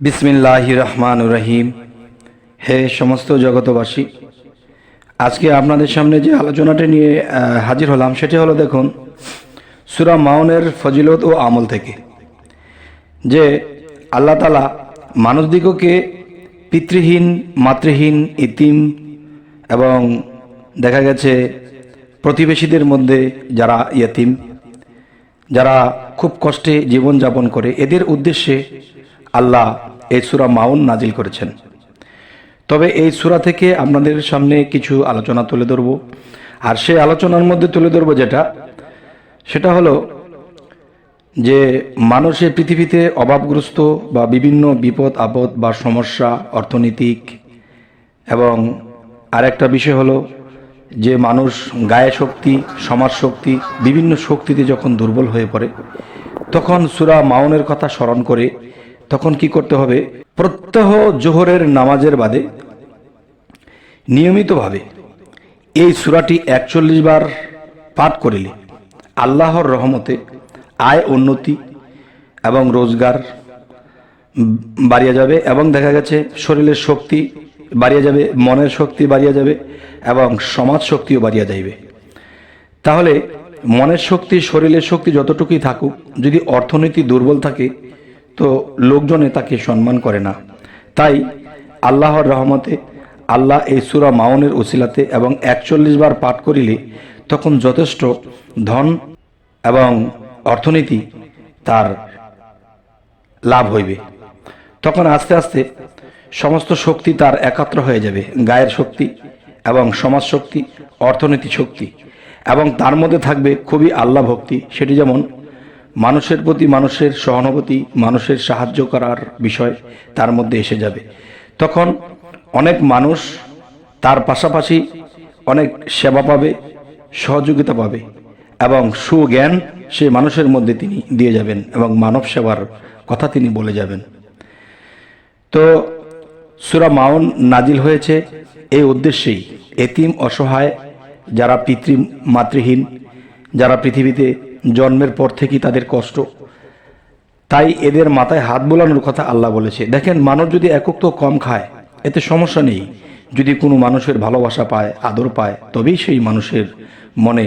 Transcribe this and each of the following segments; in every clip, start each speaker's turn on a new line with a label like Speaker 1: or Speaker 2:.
Speaker 1: বিসমিল্লাহির রহমানির রহিম। হে সমস্ত জগতবাসী, আজকে আপনাদের সামনে যে আলোচনাটি নিয়ে হাজির হলাম সেটি হলো, দেখুন, সূরা মাউনের ফজিলত ও আমল থেকে যে আল্লাহ তাআলা মানুষদিগকে পিতৃহীন, মাতৃহীন, ইতিম এবং দেখা গেছে প্রতিবেশীদের মধ্যে যারা ইয়তিম, যারা খুব কষ্টে জীবনযাপন করে, এদের উদ্দেশ্যে আল্লাহ এই সূরা মাউন নাজিল করেছেন। তবে এই সূরা থেকে আপনাদের সামনে কিছু আলোচনা তুলে ধরব। আর সেই আলোচনার মধ্যে তুলে ধরব সেটা হলো যে মানুষের পৃথিবীতে অভাবগ্রস্ত বা বিভিন্ন বিপদ আপদ বা সমস্যা, অর্থনৈতিক, এবং আরেকটা বিষয় হলো যে মানুষ গায়ে শক্তি, সমাজ শক্তি, বিভিন্ন শক্তিতে যখন দুর্বল হয়ে পড়ে, তখন সূরা মাউনের কথা স্মরণ করে তখন কি করতে হবে? প্রত্যহ জোহরের নামাজের বাদে নিয়মিতভাবে এই সূরাটি 41 বার পাঠ করিলে আল্লাহর রহমতে আয় উন্নতি এবং রোজগার বাড়িয়ে যাবে, এবং দেখা গেছে শরীরের শক্তি বাড়িয়ে যাবে, মনের শক্তি বাড়িয়ে যাবে, এবং সমাজ শক্তিও বাড়িয়ে যাইবে। তাহলে মনের শক্তি, শরীরের শক্তি যতটুকুই থাকুক, যদি অর্থনীতি দুর্বল থাকে তো লোকজনে তাকে সম্মান করে না। তাই আল্লাহর রহমতে আল্লাহ এই সূরা মাউনের উসিলাতে এবং 41 বার পাঠ করিলে তখন যথেষ্ট ধন এবং অর্থনীতি তার লাভ হইবে। তখন আস্তে আস্তে সমস্ত শক্তি তার একাত্র হয়ে যাবে, গায়ের শক্তি এবং সমাজ শক্তি, অর্থনীতি শক্তি, এবং তার মধ্যে থাকবে খুবই আল্লাহ ভক্তি। সেটি যেমন মানুষের প্রতি মানুষের সহানুভূতি, মানুষের সাহায্য করার বিষয় তার মধ্যে এসে যাবে। তখন অনেক মানুষ তার পাশাপাশি অনেক সেবা পাবে, সহযোগিতা পাবে, এবং সুজ্ঞান সে মানুষের মধ্যে তিনি দিয়ে যাবেন এবং মানব সেবার কথা তিনি বলে যাবেন। তো সূরা মাউন নাজিল হয়েছে এই উদ্দেশ্যেই, এতিম, অসহায়, যারা পিতৃ মাতৃহীন, যারা পৃথিবীতে জন্মের পর থেকেই তাদের কষ্ট, তাই এদের মাথায় হাত বোলানোর কথা আল্লাহ বলেছে। দেখেন, মানুষ যদি একক তো কম খায় এতে সমস্যা নেই, যদি কোনো মানুষের ভালোবাসা পায়, আদর পায়, তবেই সেই মানুষের মনে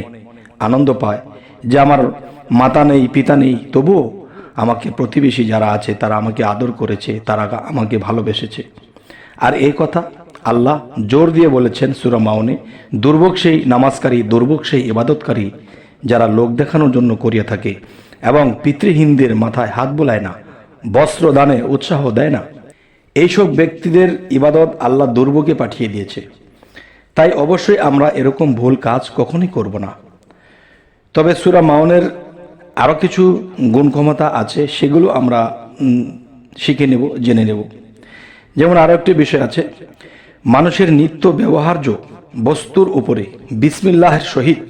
Speaker 1: আনন্দ পায় যে আমার মাতা নেই, পিতা নেই, তবুও আমাকে প্রতিবেশী যারা আছে তারা আমাকে আদর করেছে, তারা আমাকে ভালোবেসেছে। আর এই কথা আল্লাহ জোর দিয়ে বলেছেন সূরা মাউনে, দুর্ভোগ সেই নামাজকারী, দুর্ভোগ সেই ইবাদতকারী যারা লোক দেখানোর জন্য করিয়া থাকে এবং পিতৃহীনদের মাথায় হাত বোলায় না, বস্ত্র দানে উৎসাহ দেয় না, এইসব ব্যক্তিদের ইবাদত আল্লাহ দুর্ভোগে পাঠিয়ে দিয়েছে। তাই অবশ্যই আমরা এরকম ভুল কাজ কখনই করব না। তবে সূরা মাউনের আরও কিছু গুণ ক্ষমতা আছে, সেগুলো আমরা শিখে নেব, জেনে নেব। যেমন আরও একটি বিষয় আছে, মানুষের নিত্য ব্যবহার্য বস্তুর উপরে বিসমিল্লাহের সহিত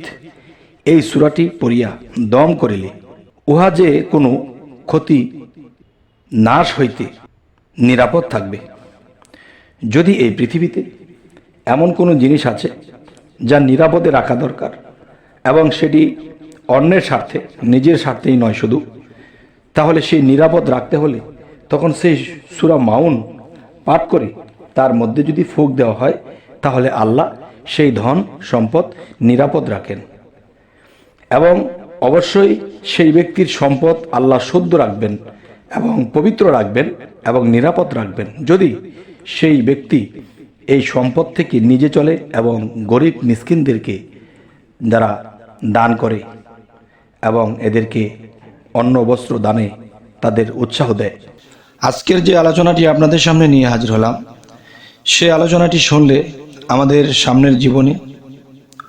Speaker 1: এই সূরাটি পড়িয়া দম করিলে উহা যে কোনো ক্ষতি নাশ হইতে নিরাপদ থাকবে। যদি এই পৃথিবীতে এমন কোনো জিনিস আছে যা নিরাপদে রাখা দরকার, এবং সেটি অন্যের স্বার্থে, নিজের স্বার্থেই নয় শুধু, তাহলে সেই নিরাপদ রাখতে হলে তখন সেই সূরা মাউন পাঠ করে তার মধ্যে যদি ফুঁক দেওয়া হয়, তাহলে আল্লাহ সেই ধন সম্পদ নিরাপদ রাখেন। এবং অবশ্যই সেই ব্যক্তির সম্পদ আল্লাহ শুদ্ধ রাখবেন এবং পবিত্র রাখবেন এবং নিরাপদ রাখবেন যদি সেই ব্যক্তি এই সম্পদ থেকে নিজে চলে এবং গরিব মিসকিনদেরকে যারা দান করে এবং এদেরকে অন্ন বস্ত্র দানে তাদের উৎসাহ দেয়। আজকের যে আলোচনাটি আপনাদের সামনে নিয়ে হাজির হলাম, সে আলোচনাটি শুনলে আমাদের সামনের জীবনে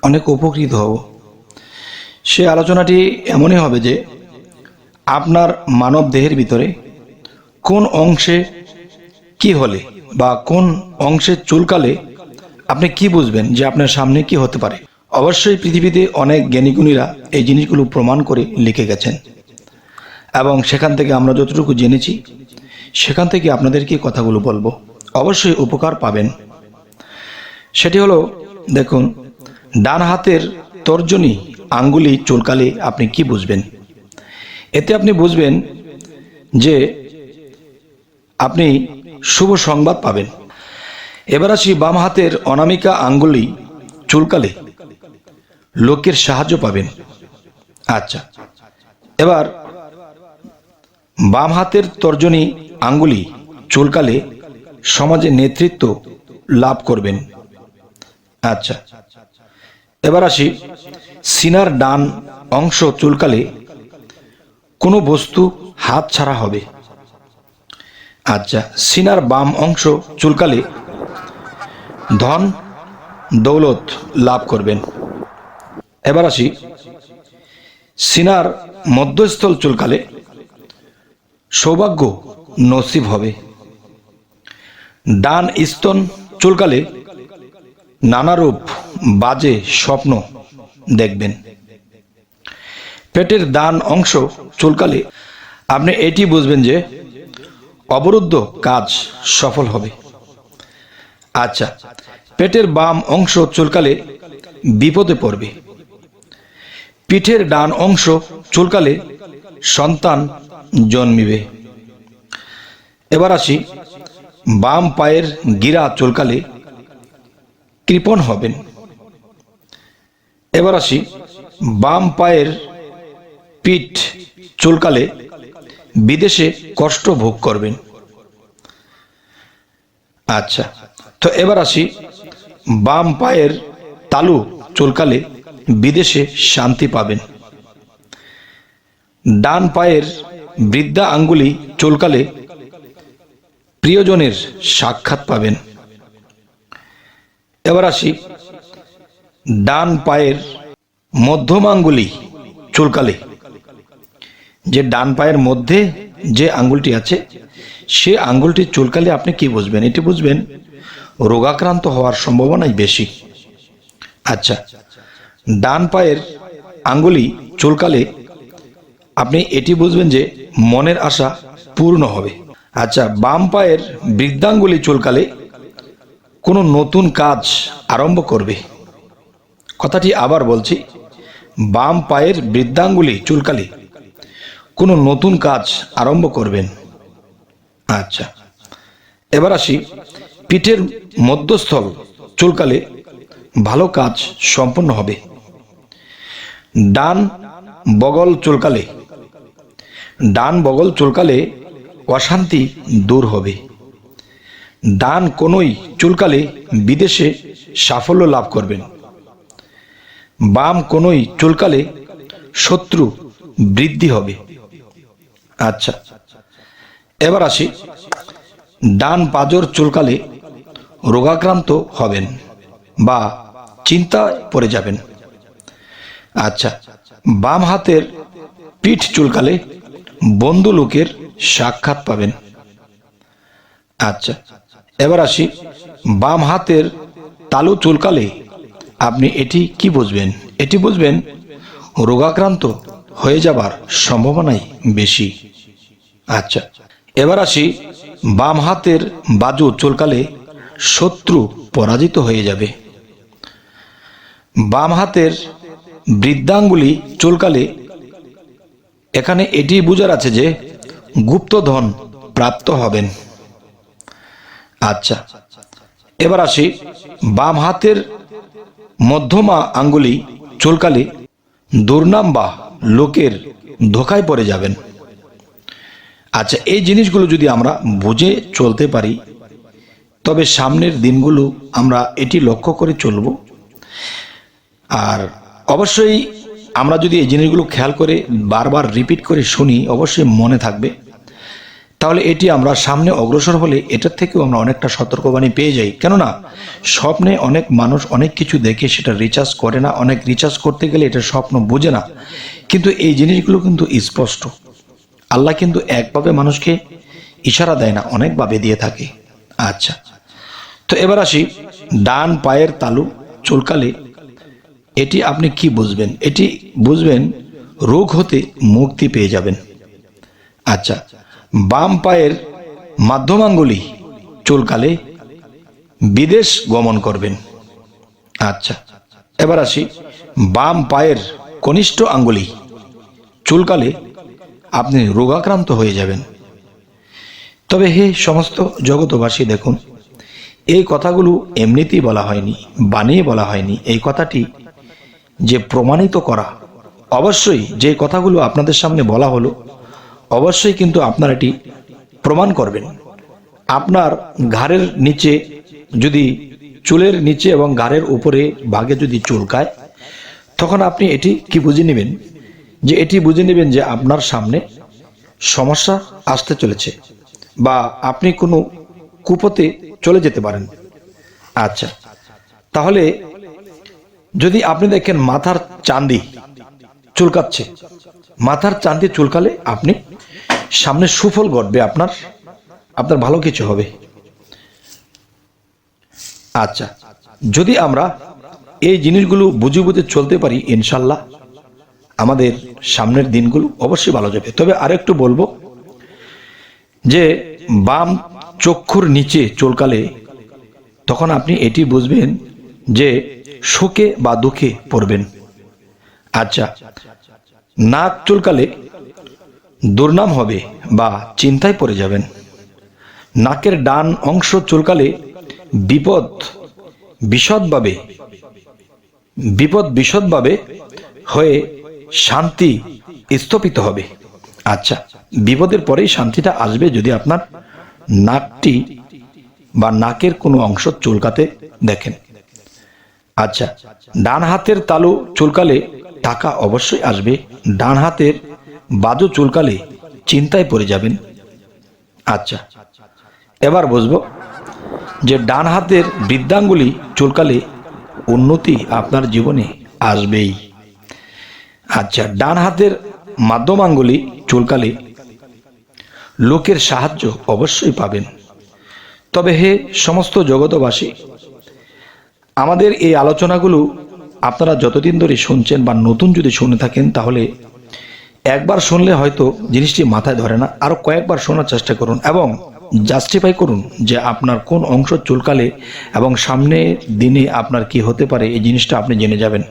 Speaker 1: অনেক উপকৃত হব। সে আলোচনাটি এমনই হবে যে আপনার মানব দেহের ভিতরে কোন অংশে কি হলে বা কোন অংশে চুলকালে আপনি কি বুঝবেন যে আপনার সামনে কি হতে পারে। অবশ্যই পৃথিবীতে অনেক জ্ঞানীগুণীরা এই জিনিসগুলো প্রমাণ করে লিখে গেছেন, এবং সেখান থেকে আমরা যতটুকু জেনেছি সেখান থেকে আপনাদেরকে কথাগুলো বলবো, অবশ্যই উপকার পাবেন। সেটি হলো, দেখুন, ডান হাতের তর্জনী আঙ্গুলি চুলকালে আপনি কি বুঝবেন? এতে আপনি বুঝবেন যে আপনি শুভ সংবাদ পাবেন। এবার আসি বাম হাতের অনামিকা আঙ্গুলি চুলকালে লোকের সাহায্য পাবেন। আচ্ছা, এবার বাম হাতের তর্জনী আঙ্গুলি চুলকালে সমাজে নেতৃত্ব লাভ করবেন। আচ্ছা, এবার আসি সিনার ডান অংশ চুলকালে কোনো বস্তু হাত ছাড়া হবে। আচ্ছা, সিনার বাম অংশ চুলকালে ধন দৌলত লাভ করবেন। এবার আসি সিনার মধ্যস্থল চুলকালে সৌভাগ্য নসিব হবে। ডান স্তন চুলকালে নানারূপ বাজে স্বপ্ন দেখবেন। পেটের ডান অংশ চুলকালে আপনি এটি বুঝবেন যে অবরুদ্ধ কাজ সফল হবে। আচ্ছা, পেটের বাম অংশ চুলকালে বিপদে পড়বে। পিঠের ডান অংশ চুলকালে সন্তান জন্মিবে। এবার আসি বাম পায়ের গিরা চুলকালে কৃপণ হবেন। এবার আসি বাম পায়ের পিঠ চুলকালে বিদেশে কষ্ট ভোগ করবেন। আচ্ছা, তো এবার আসি বাম পায়ের তালু চুলকালে বিদেশে শান্তি পাবেন। ডান পায়ের বৃদ্ধা আঙ্গুলি চুলকালে প্রিয়জনের সাক্ষাৎ পাবেন। এবার আসি ডান পায়ের মধ্যম আঙ্গুলি চুলকালে, যে ডান পায়ের মধ্যে যে আঙ্গুলটি আছে সে আঙ্গুলটি চুলকালে আপনি কি বুঝবেন? এটি বুঝবেন রোগাক্রান্ত হওয়ার সম্ভাবনাই বেশি। আচ্ছা, ডান পায়ের আঙ্গুলি চুলকালে আপনি এটি বুঝবেন যে মনের আশা পূর্ণ হবে। আচ্ছা, বাম পায়ের বৃদ্ধাঙ্গুলি চুলকালে কোনো নতুন কাজ আরম্ভ করবে। কথাটি আবার বলছি, বাম পায়ের বৃদ্ধাঙ্গুলি চুলকালে কোনো নতুন কাজ আরম্ভ করবেন। আচ্ছা, এবার আসি পিঠের মধ্যস্থল চুলকালে ভালো কাজ সম্পন্ন হবে। ডান বগল চুলকালে অশান্তি দূর হবে। ডান কোনোই চুলকালে বিদেশে সাফল্য লাভ করবেন। বাম কোনোই চুলকালে শত্রু বৃদ্ধি হবে। আচ্ছা, এবার আসি ডান পাজর চুলকালে রোগাক্রান্ত হবেন বা চিন্তায় পড়ে যাবেন। আচ্ছা, বাম হাতের পিঠ চুলকালে বন্ধু লোকের সাক্ষাৎ পাবেন। আচ্ছা, এবার আসি বাম হাতের তালু চুলকালে আপনি এটি কি বুঝবেন? এটি বুঝবেন রোগাক্রান্ত হয়ে যাবার সম্ভাবনাই বেশি। আচ্ছা, এবার আসি বাম হাতের বাজু চুলকালে শত্রু পরাজিত হয়ে যাবে। বাম হাতের বৃদ্ধাঙ্গুলি চুলকালে এখানে এটি বোঝার আছে যে গুপ্তধন প্রাপ্ত হবেন। আচ্ছা, এবার আসি বাম হাতের মধ্যমা আঙ্গুলি চুলকালে দুর্নাম বা লোকের ধোকায় পড়ে যাবেন। আচ্ছা, এই জিনিসগুলো যদি আমরা বুঝে চলতে পারি তবে সামনের দিনগুলো আমরা এটি লক্ষ্য করে চলব। আর অবশ্যই আমরা যদি এই জিনিসগুলো খেয়াল করে বারবার রিপিট করে শুনি অবশ্যই মনে থাকবে। তাহলে এটি আমরা সামনে অগ্রসর হলে এটার থেকেও আমরা অনেকটা সতর্কবাণী পেয়ে যাই। কেননা স্বপ্নে অনেক মানুষ অনেক কিছু দেখে সেটা রিচার্জ করে না, অনেক রিচার্জ করতে গেলে এটা স্বপ্ন বোঝে না, কিন্তু এই জিনিসগুলো কিন্তু স্পষ্ট। আল্লাহ কিন্তু একভাবে মানুষকে ইশারা দেয় না, অনেকভাবে দিয়ে থাকে। আচ্ছা, তো এবার আসি ডান পায়ের তালু চুলকালে এটি আপনি কি বুঝবেন? এটি বুঝবেন রোগ হতে মুক্তি পেয়ে যাবেন। আচ্ছা, বাম পায়ের মাধ্যমাঙ্গুলি চুলকালে বিদেশ গমন করবেন। আচ্ছা, এবার আসি বাম পায়ের কনিষ্ঠ আঙ্গুলি চুলকালে আপনি রোগাক্রান্ত হয়ে যাবেন। তবে হে সমস্ত জগতবাসী, দেখুন, এই কথাগুলো এমনিতেই বলা হয়নি, বানিয়ে বলা হয়নি। এই কথাটি যে প্রমাণিত করা, অবশ্যই যে কথাগুলো আপনাদের সামনে বলা হলো, অবশ্যই কিন্তু আপনারা এটি প্রমাণ করবেন। আপনার ঘাড়ের নিচে যদি, চুলের নিচে এবং ঘাড়ের উপরে ভাগে যদি চুলকায়, তখন আপনি এটি কি বুঝে নেবেন, যে এটি বুঝে নেবেন যে আপনার সামনে সমস্যা আসতে চলেছে, বা আপনি কোনো কুপথে চলে যেতে পারেন। আচ্ছা, তাহলে যদি আপনি দেখেন মাথার চাঁদি চুলকাচ্ছে, মাথার চাঁদি চুলকালে আপনি সামনে সুফল ঘটবে, আপনার ভালো কিছু হবে। আচ্ছা, যদি আমরা এই জিনিসগুলো বুঝে বুঝে চলতে পারি, ইনশাল্লাহ আমাদের সামনের দিনগুলো অবশ্যই ভালো যাবে। তবে আরেকটু বলবো যে বাম চক্ষুর নিচে চুলকালে তখন আপনি এটি বুঝবেন যে শোকে বা দুঃখে পড়বেন। আচ্ছা, নাক চুলকালে দুর্নাম হবে বা চিন্তায় পড়ে যাবেন। নাকের ডান অংশ চুলকালে বিপদ বিশদভাবে হয়ে শান্তি স্থপিত হবে। আচ্ছা, বিপদের পরেই শান্তিটা আসবে যদি আপনার নাকটি বা নাকের কোনো অংশ চুলকাতে দেখেন। আচ্ছা, ডান হাতের তালু চুলকালে টাকা অবশ্যই আসবে। ডান হাতের বাজু চুলকালে চিন্তায় পড়ে যাবেন। আচ্ছা, এবার বুঝবো যে ডান হাতের বৃদ্ধাঙ্গুলি চুলকালে উন্নতি আপনার জীবনে আসবেই। আচ্ছা, ডান হাতের মাধ্যম আঙ্গুলি চুলকালে লোকের সাহায্য অবশ্যই পাবেন। তবে হে সমস্ত জগতবাসী, আমাদের এই আলোচনাগুলো আপনারা যতদিন ধরে শুনছেন বা নতুন যদি শুনে থাকেন, তাহলে একবার শুনলে হয়তো জিনিসটি মাথায় ধরে না, আরো কয়েকবার শোনার চেষ্টা করুন এবং জাস্টিফাই করুন যে আপনার কোন অংশ চুলকালে এবং সামনের দিনে আপনার কি হতে পারে, এই জিনিসটা আপনি জেনে যাবেন।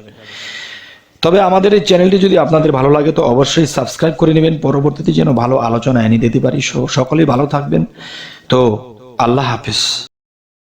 Speaker 1: তবে আমাদের এই চ্যানেলটি যদি আপনাদের ভালো লাগে তো অবশ্যই সাবস্ক্রাইব করে নেবেন, পরবর্তীতে যেন ভালো আলোচনা এনে দিতে পারি। সকলেই ভালো থাকবেন। তো আল্লাহ হাফিজ।